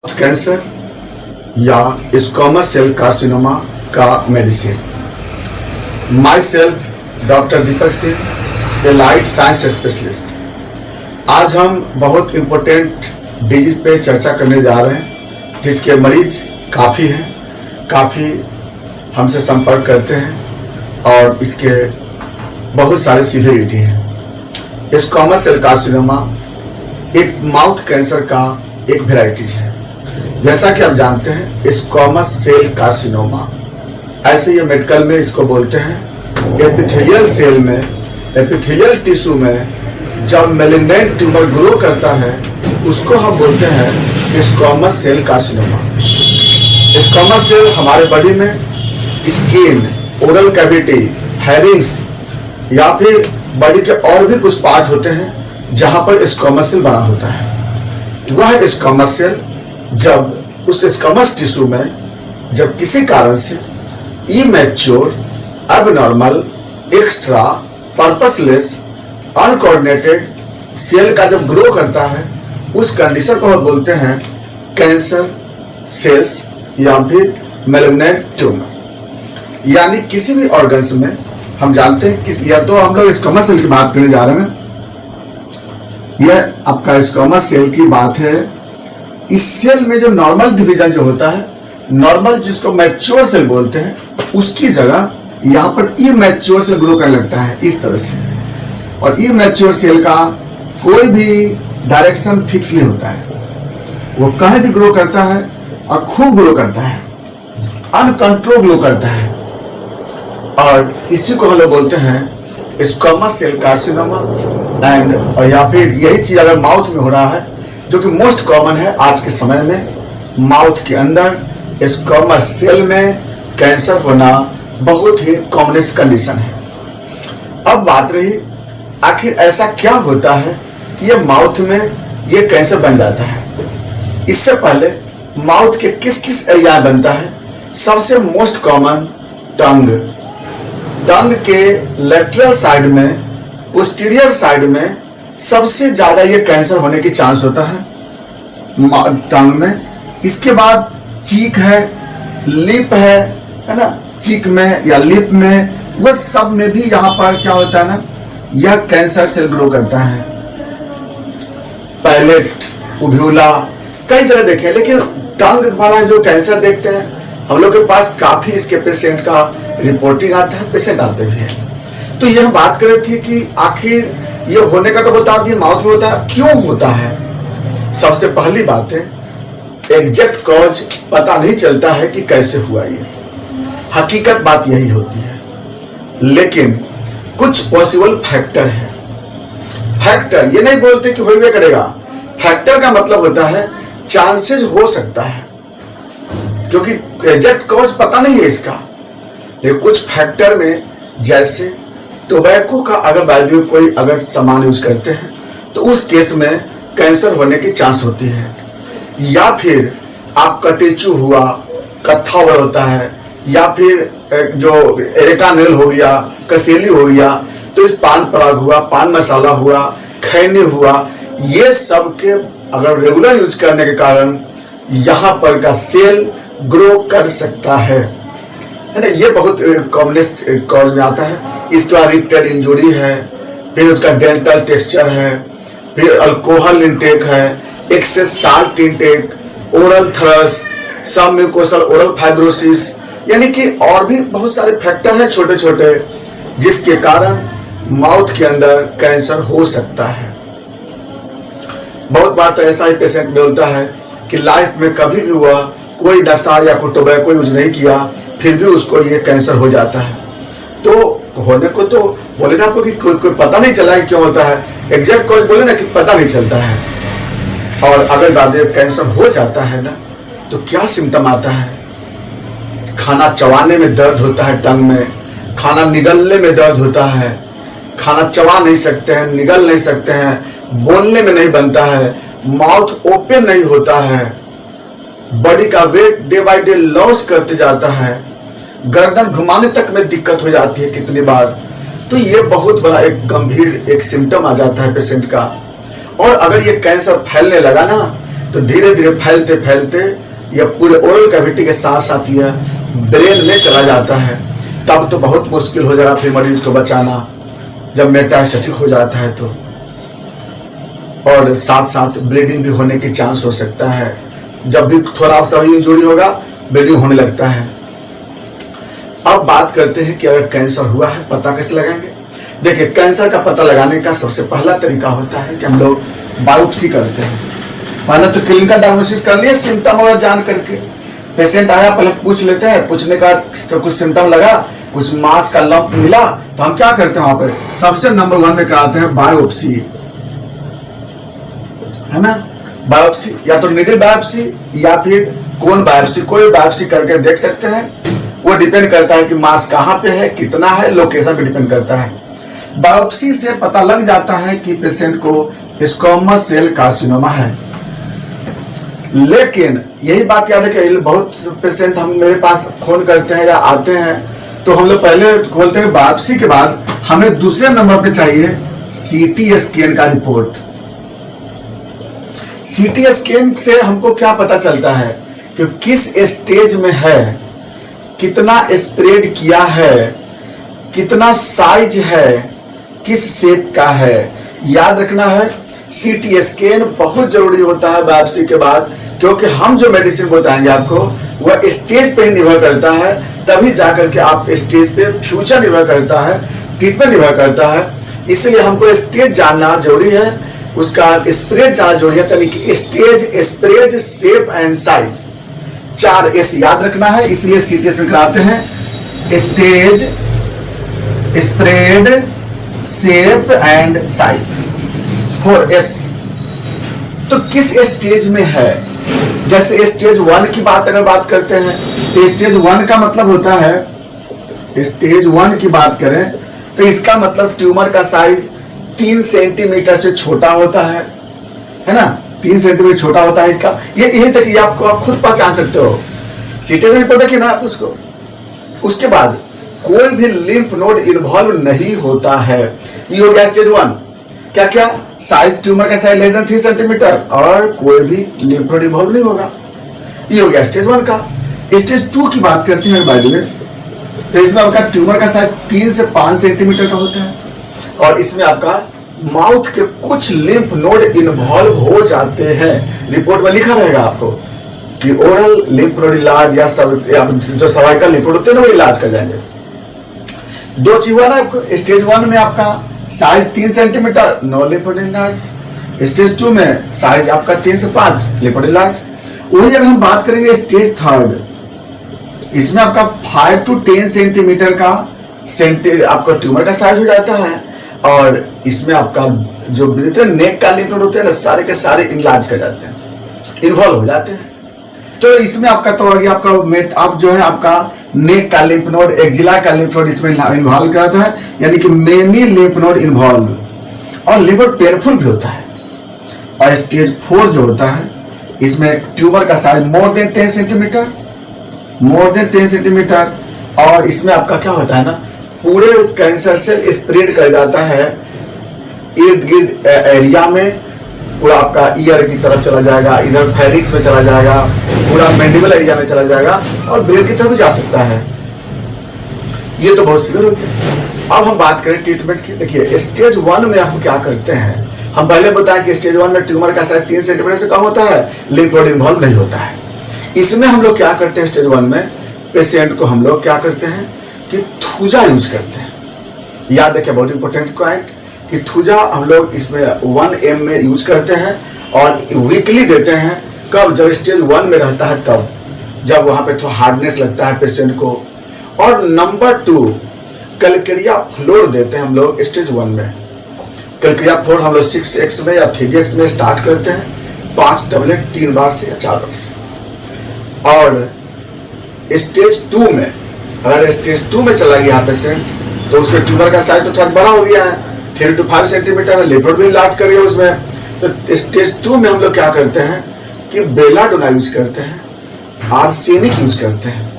Cancer या squamous cell carcinoma का medicine. My self doctor Deepak Singh, allied science specialist. आज हम बहुत इम्पोर्टेंट डिजीज पे चर्चा करने जा रहे हैं जिसके मरीज काफ़ी हैं, काफ़ी हमसे संपर्क करते हैं और इसके बहुत सारे सीवियरिटी हैं। स्क्वामस सेल कार्सिनोमा एक माउथ कैंसर का एक वेराइटीज है। जैसा कि आप जानते हैं स्क्वामस सेल कार्सिनोमा, ऐसे ये मेडिकल में इसको बोलते हैं। एपिथेलियल सेल में, एपिथेलियल टिश्यू में जब मेलिग्नेंट ट्यूमर ग्रो करता है उसको हम बोलते हैं squamous cell carcinoma. Squamous cell हमारे बॉडी में स्किन, ओरल कैविटी, हेरिंग्स या फिर बॉडी के और भी कुछ पार्ट होते हैं जहां पर स्क्वामस सेल बना होता है। वह स्क्वामस सेल जब उस स्क्वामस टिश्यू में जब किसी कारण से immature, abnormal, extra, purposeless, uncoordinated cell का जब ग्रो करता है उस कंडीशन को हम बोलते हैं कैंसर सेल्स या फिर मैलिग्नेंट ट्यूमर। यानी किसी भी ऑर्गन्स में हम जानते हैं कि या तो हम लोग स्क्वामस सेल की बात करने जा रहे हैं, यह आपका स्क्वामस सेल की बात है। इस सेल में जो नॉर्मल डिवीजन जो होता है, नॉर्मल जिसको मैच्योर सेल बोलते हैं, उसकी जगह यहाँ पर इमैच्योर सेल ग्रो करने लगता है इस तरह से। और इमैच्योर सेल का कोई भी डायरेक्शन फिक्स नहीं होता है, वो कहीं भी ग्रो करता है और खूब ग्रो करता है, अनकंट्रोल ग्रो करता है। और इसी को हम लोग बोलते हैं स्क्वामस सेल कार्सिनोमा। एंड या फिर यही चीज अगर माउथ में हो रहा है, जो कि मोस्ट कॉमन है आज के समय में, माउथ के अंदर स्क्वामस सेल में कैंसर होना बहुत ही कॉमनेस्ट कंडीशन है। अब बात रही आखिर ऐसा क्या होता है कि ये माउथ में ये कैंसर बन जाता है। इससे पहले माउथ के किस किस एरिया बनता है, सबसे मोस्ट कॉमन टंग। टंग के लेटरल साइड में, पोस्टीरियर साइड में सबसे ज्यादा ये कैंसर होने की चांस होता है टंग में। इसके बाद चीक है, लिप है ना, चीक में या लिप में, वह सब में भी यहाँ पर क्या होता है ना, यह कैंसर सेल ग्रो करता है। पैलेट, उभ्यूला, कई जगह देखे, लेकिन टंग वाला जो कैंसर देखते हैं हम लोग के पास काफी इसके पेशेंट का रिपोर्टिंग आता है, पेशेंट आते भी हैं। तो यह बात कर रही थी कि आखिर ये होने का तो बता दिए माउथ में होता है, क्यों होता है। सबसे पहली बात है एग्जैक्ट कॉज पता नहीं चलता है कि कैसे हुआ ये, हकीकत बात यही होती है। लेकिन कुछ पॉसिबल फैक्टर है। फैक्टर ये नहीं बोलते कि होइए करेगा, फैक्टर का मतलब होता है चांसेस हो सकता है, क्योंकि एग्जैक्ट कॉज पता नहीं है इसका। लेकिन कुछ फैक्टर में, जैसे टोबैको का अगर वैल्यू कोई अगर सामान यूज करते हैं तो उस केस में कैंसर होने की चांस होती है। या फिर आपका टेचू हुआ, कत्था हुआ होता है, या फिर जो एरेकानेल हो गया, कसेली हो गया, तो इस पान पराग हुआ, पान मसाला हुआ, खैनी हुआ, ये सब के अगर रेगुलर यूज करने के कारण यहाँ पर का सेल ग्रो कर सकता है ना। ये बहुत कॉमनेस्ट कॉज में आता है। इसके बाद रिपीटेड इंजुरी है, फिर उसका डेंटल टेक्सचर है, फिर अल्कोहल इंटेक है, एक्सेस साल्ट इंटेक, ओरल थ्रस, सब म्यूकोसल ओरल फाइब्रोसिस, यानी कि और भी बहुत सारे फैक्टर हैं छोटे छोटे जिसके कारण माउथ के अंदर कैंसर हो सकता है। बहुत बार तो ऐसा ही पेशेंट में होता है कि लाइफ में कभी भी हुआ कोई नशा या कोई टोबैको यूज नहीं किया, फिर भी उसको ये कैंसर हो जाता है। तो होने को तो बोले ना आपको कि कोई पता नहीं चला है क्यों होता है, एग्जैक्ट कॉज बोले ना कि पता नहीं चलता है। और अगर बाद में कैंसर हो जाता है ना तो क्या सिम्टम आता है, खाना चबाने में दर्द होता है, टंग में खाना निगलने में दर्द होता है, खाना चबा नहीं सकते हैं, निगल नहीं सकते हैं, बोलने में नहीं बनता है, माउथ ओपन नहीं होता है, बॉडी का weight day by day loss करते जाता है, गर्दन घुमाने तक में दिक्कत हो जाती है कितनी बार। तो ये बहुत बड़ा एक गंभीर एक सिम्टम आ जाता है पेशेंट का। और अगर ये कैंसर फैलने लगा ना तो धीरे धीरे फैलते फैलते यह पूरे ओरल कैविटी के साथ साथ यह ब्रेन में चला जाता है। तब तो बहुत मुश्किल हो जाएगा फिर मरीज को बचाना, जब मेटास्टेटिक हो जाता है तो, और साथ साथ ब्लीडिंग भी होने के चांस हो सकता है। जब भी थोड़ा सा इंजरी होगा ब्लीडिंग होने लगता है। अब बात करते हैं कि अगर कैंसर हुआ है पता कैसे लगाएंगे। देखिए, कैंसर का पता लगाने का सबसे पहला तरीका होता है कि हम लोग बायोप्सी करते हैं। पहले तो क्लिनिकल डायग्नोसिस कर लिए, सिम्टम वगैरह जान करके। पेशेंट आया, पहले पूछ लेते हैं, पूछने का कुछ सिम्टम लगा, कुछ मांस का लंप मिला, तो हम क्या करते हैं वहां पर सबसे नंबर 1 में कराते हैं बायोप्सी, है ना। बायोप्सी या तो नीडल बायोप्सी या फिर कोन बायोप्सी, कोई बायोप्सी करके देख सकते हैं। वो डिपेंड करता है कि मांस कहाँ पे है, कितना है, लोकेशन पे डिपेंड करता है। बायोप्सी से पता लग जाता है कि पेशेंट को स्क्वामस सेल कार्सिनोमा है। लेकिन यही बात याद है कि बहुत पेशेंट हम मेरे पास फोन करते हैं या आते हैं, तो हम लोग पहले बोलते हैं बायोप्सी के बाद हमें दूसरे नंबर पे चाहिए सीटी स्कैन का रिपोर्ट। सीटी स्कैन से हमको क्या पता चलता है कि किस स्टेज में है, कितना स्प्रेड किया है, कितना साइज है, किस शेप का है। याद रखना है, सीटी स्कैन बहुत जरूरी होता है बायोप्सी के बाद, क्योंकि हम जो मेडिसिन बताएंगे आपको वह स्टेज पे ही निर्भर करता है। तभी जाकर के आप स्टेज पे फ्यूचर निर्भर करता है, ट्रीटमेंट निर्भर करता है। इसलिए हमको स्टेज जानना जरूरी है, उसका स्प्रेड जानना जरूरी है, यानी कि stage, spread, shape and size, 4 S याद रखना है। इसलिए सीटी स्कैन कराते हैं, stage, spread, shape and size, 4S। तो किस स्टेज में है, जैसे स्टेज 1 की अगर बात करते हैं तो स्टेज 1 का मतलब होता है, स्टेज 1 की बात करें तो इसका मतलब ट्यूमर का साइज 3 सेंटीमीटर से छोटा होता है ना, 3 सेंटीमीटर छोटा होता है इसका। ये यही तक आपको आप खुद पहचान सकते हो, सीटी से रिपोर्ट देखिए ना आप उसको। उसके बाद कोई भी लिम्फ नोड इन्वॉल्व नहीं होता है। ये हो गया स्टेज 1। क्या क्या साइज, ट्यूमर का साइज लेस देन 3 सेंटीमीटर और कोई भी लिम्फ नोड इन्वॉल्व नहीं होगा। ये हो गया स्टेज 1 का। स्टेज 2 की बात करते हैं बाय द वे, तो इसमें आपका ट्यूमर का साइज 3 से 5 सेंटीमीटर का होता है और इसमें आपका माउथ के कुछ लिम्फ नोड इन्वॉल्व हो जाते हैं। रिपोर्ट में लिखा रहेगा आपको कि ओरल लिम्फ नोड इलाज या सब जो सर्वाइकल लिम्फ नोड होते हैं ना वो इलाज कर जाएंगे। 2 चीज हुआ ना आपको, स्टेज 1 में आपका size 3 centimeter, no lymph node इलाज। स्टेज 2 में साइज आपका 3 से 5, लिम्फ नोड इलाज। वही अगर हम बात करेंगे स्टेज 3, इसमें आपका 5 to 10 सेंटीमीटर का आपका ट्यूमर का साइज हो जाता है और इसमें आपका जो नेक का लिम्फ नोड होते हैं ना, सारे के सारे इलाज कर जाते हैं, इन्वॉल्व हो जाते हैं। तो इसमें आपका तो आगे आपका आप जो है आपका नेक का लिम्फ नोड, एक्जिला का लिम्फ नोड इसमें इन्वॉल्व कराता है, यानी कि मेनी लिम्फ नोड इन्वॉल्व। और लिवर पेनफुल भी होता है। और स्टेज 4 जो होता है इसमें ट्यूमर का size more than 10 centimetre, more than 10 centimetre. और इसमें आपका क्या होता है ना, पूरे कैंसर से स्प्रेड कर जाता है इर्द गिर्द एरिया में, पूरा आपका ईयर की तरफ चला जाएगा, इधर फेरिक्स में चला जाएगा, पूरा मैंडिबल एरिया में चला जाएगा और ब्रेन की तरफ भी जा सकता है। ये तो बहुत सीवियर हो गया। अब हम बात करें ट्रीटमेंट की। देखिए स्टेज 1 में आप क्या करते हैं, हम पहले बताएं कि स्टेज 1 में ट्यूमर का साइज 3 सेंटीमीटर से कम होता है, लिम्फ नोड इन्वॉल्व नहीं होता है। इसमें हम लोग क्या करते हैं, स्टेज 1 में पेशेंट को हम लोग क्या करते हैं कि थूजा यूज करते हैं। याद रखिए बहुत इंपॉर्टेंट पॉइंट कि थूजा हम लोग इसमें 1 m में यूज करते हैं और वीकली देते हैं। कब, जब स्टेज 1 में रहता है तब, जब वहां पे थोड़ा हार्डनेस लगता है पेशेंट को। और नंबर 2 कैलकेरिया फ्लोर देते हैं हम लोग स्टेज 1 में। कैलकेरिया फ्लोर हम लोग 6x में या 3x में स्टार्ट करते हैं, 5 टैबलेट 3 बार से या 4 बार से। और स्टेज 2 में, अगर स्टेज 2 में चला गया पेशेंट तो उसमें ट्यूमर का साइज तो थोड़ा बड़ा हो गया है, 3 to 5 सेंटीमीटर, लिम्फ नोड भी इलाज कर रही है उसमें। तो स्टेज 2 में हम लोग क्या करते हैं कि बेलाडोना यूज करते हैं, आर्सेनिक यूज करते हैं,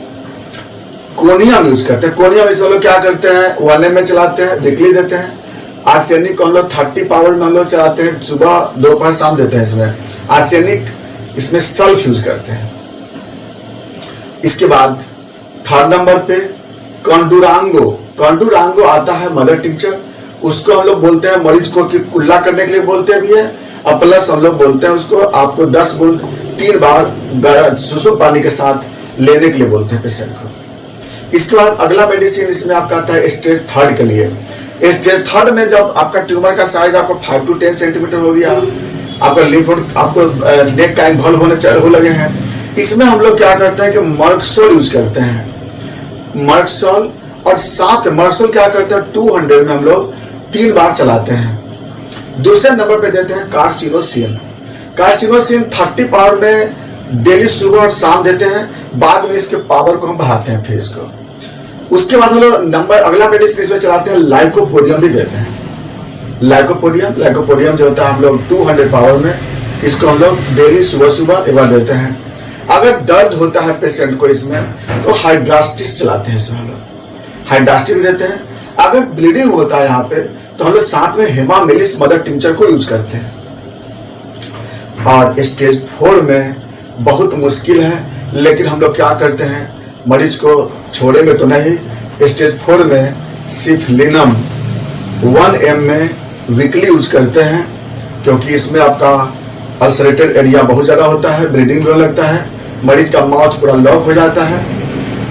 कोनियम यूज करते हैं। कोनियम इसमें लोग क्या करते हैं, 1 m में चलाते हैं, वीकली देते हैं। आर्सेनिक को हम लोग 30 पावर में हम लोग चलाते हैं, सुबह दोपहर शाम देते हैं। इसमें आर्सेनिक इसमें सल्फ यूज करते हैं। इसके बाद थर्ड नंबर पे कंडुरांगो। कंडुरांगो आता है मदर टिंचर, उसको हम लोग बोलते हैं मरीज को कि कुल्ला करने के लिए बोलते भी है, और प्लस हम लोग बोलते हैं उसको आपको 10 बूंद 3 बार सुसुम पानी के साथ लेने के लिए बोलते हैं पेशेंट को। इसके बाद अगला मेडिसिन इसमें आपका आता है स्टेज 3 के लिए। स्टेज 3 में जब आपका ट्यूमर का साइज आपको 5 to 10 सेंटीमीटर हो गया, आपका लिम्फ आपको नेक का इन्वॉल्व हो लगे हैं, इसमें हम लोग क्या करते हैं कि मर्कसोल यूज करते हैं। मर्कसोल, और साथ मर्कसोल क्या करते हैं 200 में हम लोग 3 बार चलाते हैं। दूसरे नंबर पे देते हैं कार्सिनोसिन। कार्सिनोसिन 30 पावर में डेली सुबह और शाम देते हैं, बाद में इसके पावर को हम बढ़ाते हैं फिर इसको। उसके बाद हम लोग अगला मेडिसिन इसमें चलाते हैं लाइकोपोडियम भी देते हैं। लाइकोपोडियम जो होता है हम लोग 200 पावर में, इसको हम लोग डेली सुबह एक बार देते हैं। अगर दर्द होता है पेशेंट को इसमें तो हाइड्रास्टिस चलाते हैं, इसमें हम लोग हाइड्रास्टिस भी देते हैं। अगर ब्लीडिंग होता है यहाँ पे तो हम लोग साथ में हेमामेलिस मदर टिंचर को यूज करते हैं। और स्टेज 4 में बहुत मुश्किल है, लेकिन हम लोग क्या करते हैं, मरीज को छोड़ेंगे तो नहीं। स्टेज 4 में सिफलिनम 1 ml में वीकली यूज करते हैं, क्योंकि इसमें आपका अल्सरेटेड एरिया बहुत ज़्यादा होता है, ब्लीडिंग भी होने लगता है, मरीज का माउथ पूरा लॉक हो जाता है।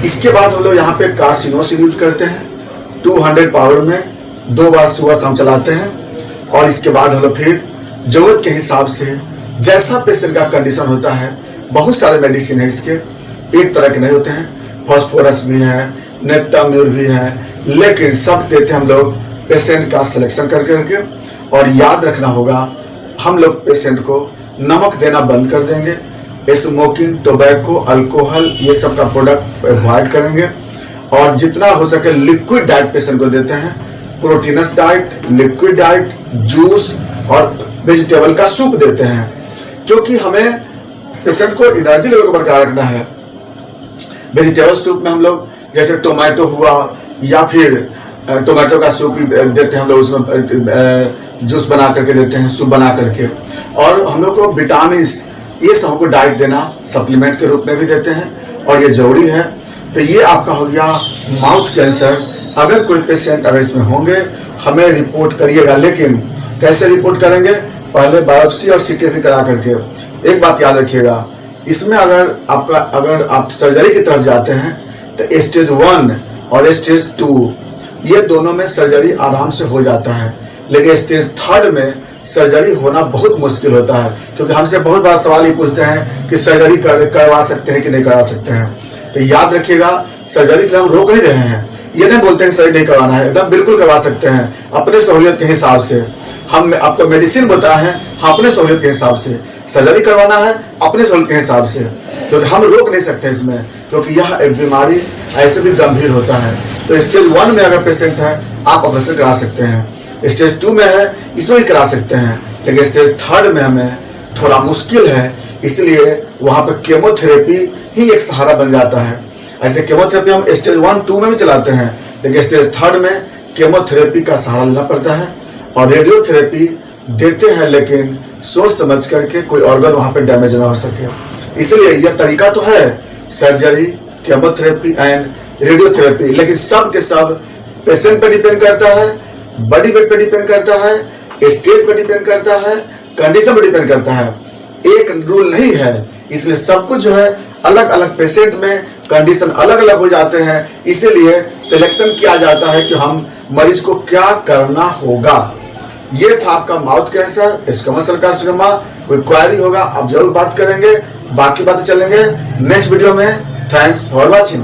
इसके बाद हम लोग यहाँ पे कार्सिनोसिन यूज करते हैं 200 पावर में, 2 बार सुबह शाम चलाते हैं। और इसके बाद हम लोग फिर जरूरत के हिसाब से जैसा पेशेंट का कंडीशन होता है, बहुत सारे मेडिसिन है इसके, एक तरह के नहीं होते हैं, फॉस्फोरस भी है, नेप्टाम्यूर भी है, लेकिन सब देते हैं हम लोग पेशेंट का सिलेक्शन करके। और याद रखना होगा, हम लोग पेशेंट को नमक देना बंद कर देंगे, स्मोकिंग, टोबैको, अल्कोहल ये सब का प्रोडक्ट अवॉइड करेंगे, और जितना हो सके लिक्विड डाइट पेशेंट को देते हैं, proteins diet, liquid diet, juice और वेजिटेबल का सूप देते हैं, क्योंकि हमें पेशेंट को एनर्जी लेवल को बरकरार रखना है। वेजिटेबल सूप में हम लोग जैसे टोमेटो हुआ, या फिर टोमेटो का सूप देते हैं हम लोग, उसमें जूस बना करके देते हैं, सूप बना करके। और हम लोग को विटामिन ये सब को डाइट देना सप्लीमेंट के रूप में भी देते हैं, और ये जरूरी है। तो ये आपका हो गया माउथ कैंसर। अगर कोई पेशेंट अगर इसमें होंगे, हमें रिपोर्ट करिएगा, लेकिन कैसे रिपोर्ट करेंगे, पहले बायोप्सी और सीटी करा करके। एक बात याद रखिएगा, इसमें अगर आप सर्जरी की तरफ जाते हैं तो स्टेज 1 और स्टेज 2 ये दोनों में सर्जरी आराम से हो जाता है, लेकिन स्टेज 3 में सर्जरी होना बहुत मुश्किल होता है, क्योंकि हमसे बहुत बार सवाल ही पूछते हैं कि सर्जरी करवा सकते हैं कि नहीं करवा सकते हैं। तो याद रखिएगा, सर्जरी के हम रोक नहीं रहे हैं, ये नहीं बोलते हैं सर्जरी नहीं करवाना है, एकदम बिल्कुल करवा सकते हैं अपने सहूलियत के हिसाब से। हम आपको मेडिसिन बताया है, अपने सहूलियत के हिसाब से सर्जरी करवाना है, अपने सहूलियत के हिसाब से, क्योंकि हम रोक नहीं सकते इसमें, क्योंकि यह एक बीमारी ऐसे भी गंभीर होता है। तो स्टेज 1 में अगर पेशेंट है, आप ऑपरेशन करा सकते हैं, स्टेज 2 में है, इसमें भी करा सकते हैं, लेकिन स्टेज 3 में हमें थोड़ा मुश्किल है, इसलिए वहाँ पर केमोथेरेपी ही एक सहारा बन जाता है। ऐसे केमोथेरेपी हम स्टेज 1, 2 में भी चलाते हैं, लेकिन स्टेज 3 में केमोथेरेपी का सहारा लेना पड़ता है, और रेडियोथेरेपी देते हैं, लेकिन सोच समझ करके कोई ऑर्गन वहाँ पे डैमेज ना हो सके। इसलिए यह तरीका तो है, सर्जरी, केमोथेरेपी एंड रेडियोथेरेपी, लेकिन सब के सब पेशेंट पे डिपेंड करता है, बॉडी वेट पे डिपेंड करता है, स्टेज पे डिपेंड करता है, कंडीशन पे डिपेंड करता है, एक रूल नहीं है। इसलिए सब कुछ जो है अलग अलग पेशेंट में कंडीशन अलग अलग हो जाते हैं, इसीलिए सिलेक्शन किया जाता है कि हम मरीज को क्या करना होगा। ये था आपका mouth cancer, squamous cell carcinoma. कोई क्वेरी होगा आप जरूर बात करेंगे, बाकी बातें चलेंगे नेक्स्ट वीडियो में। Thanks for watching.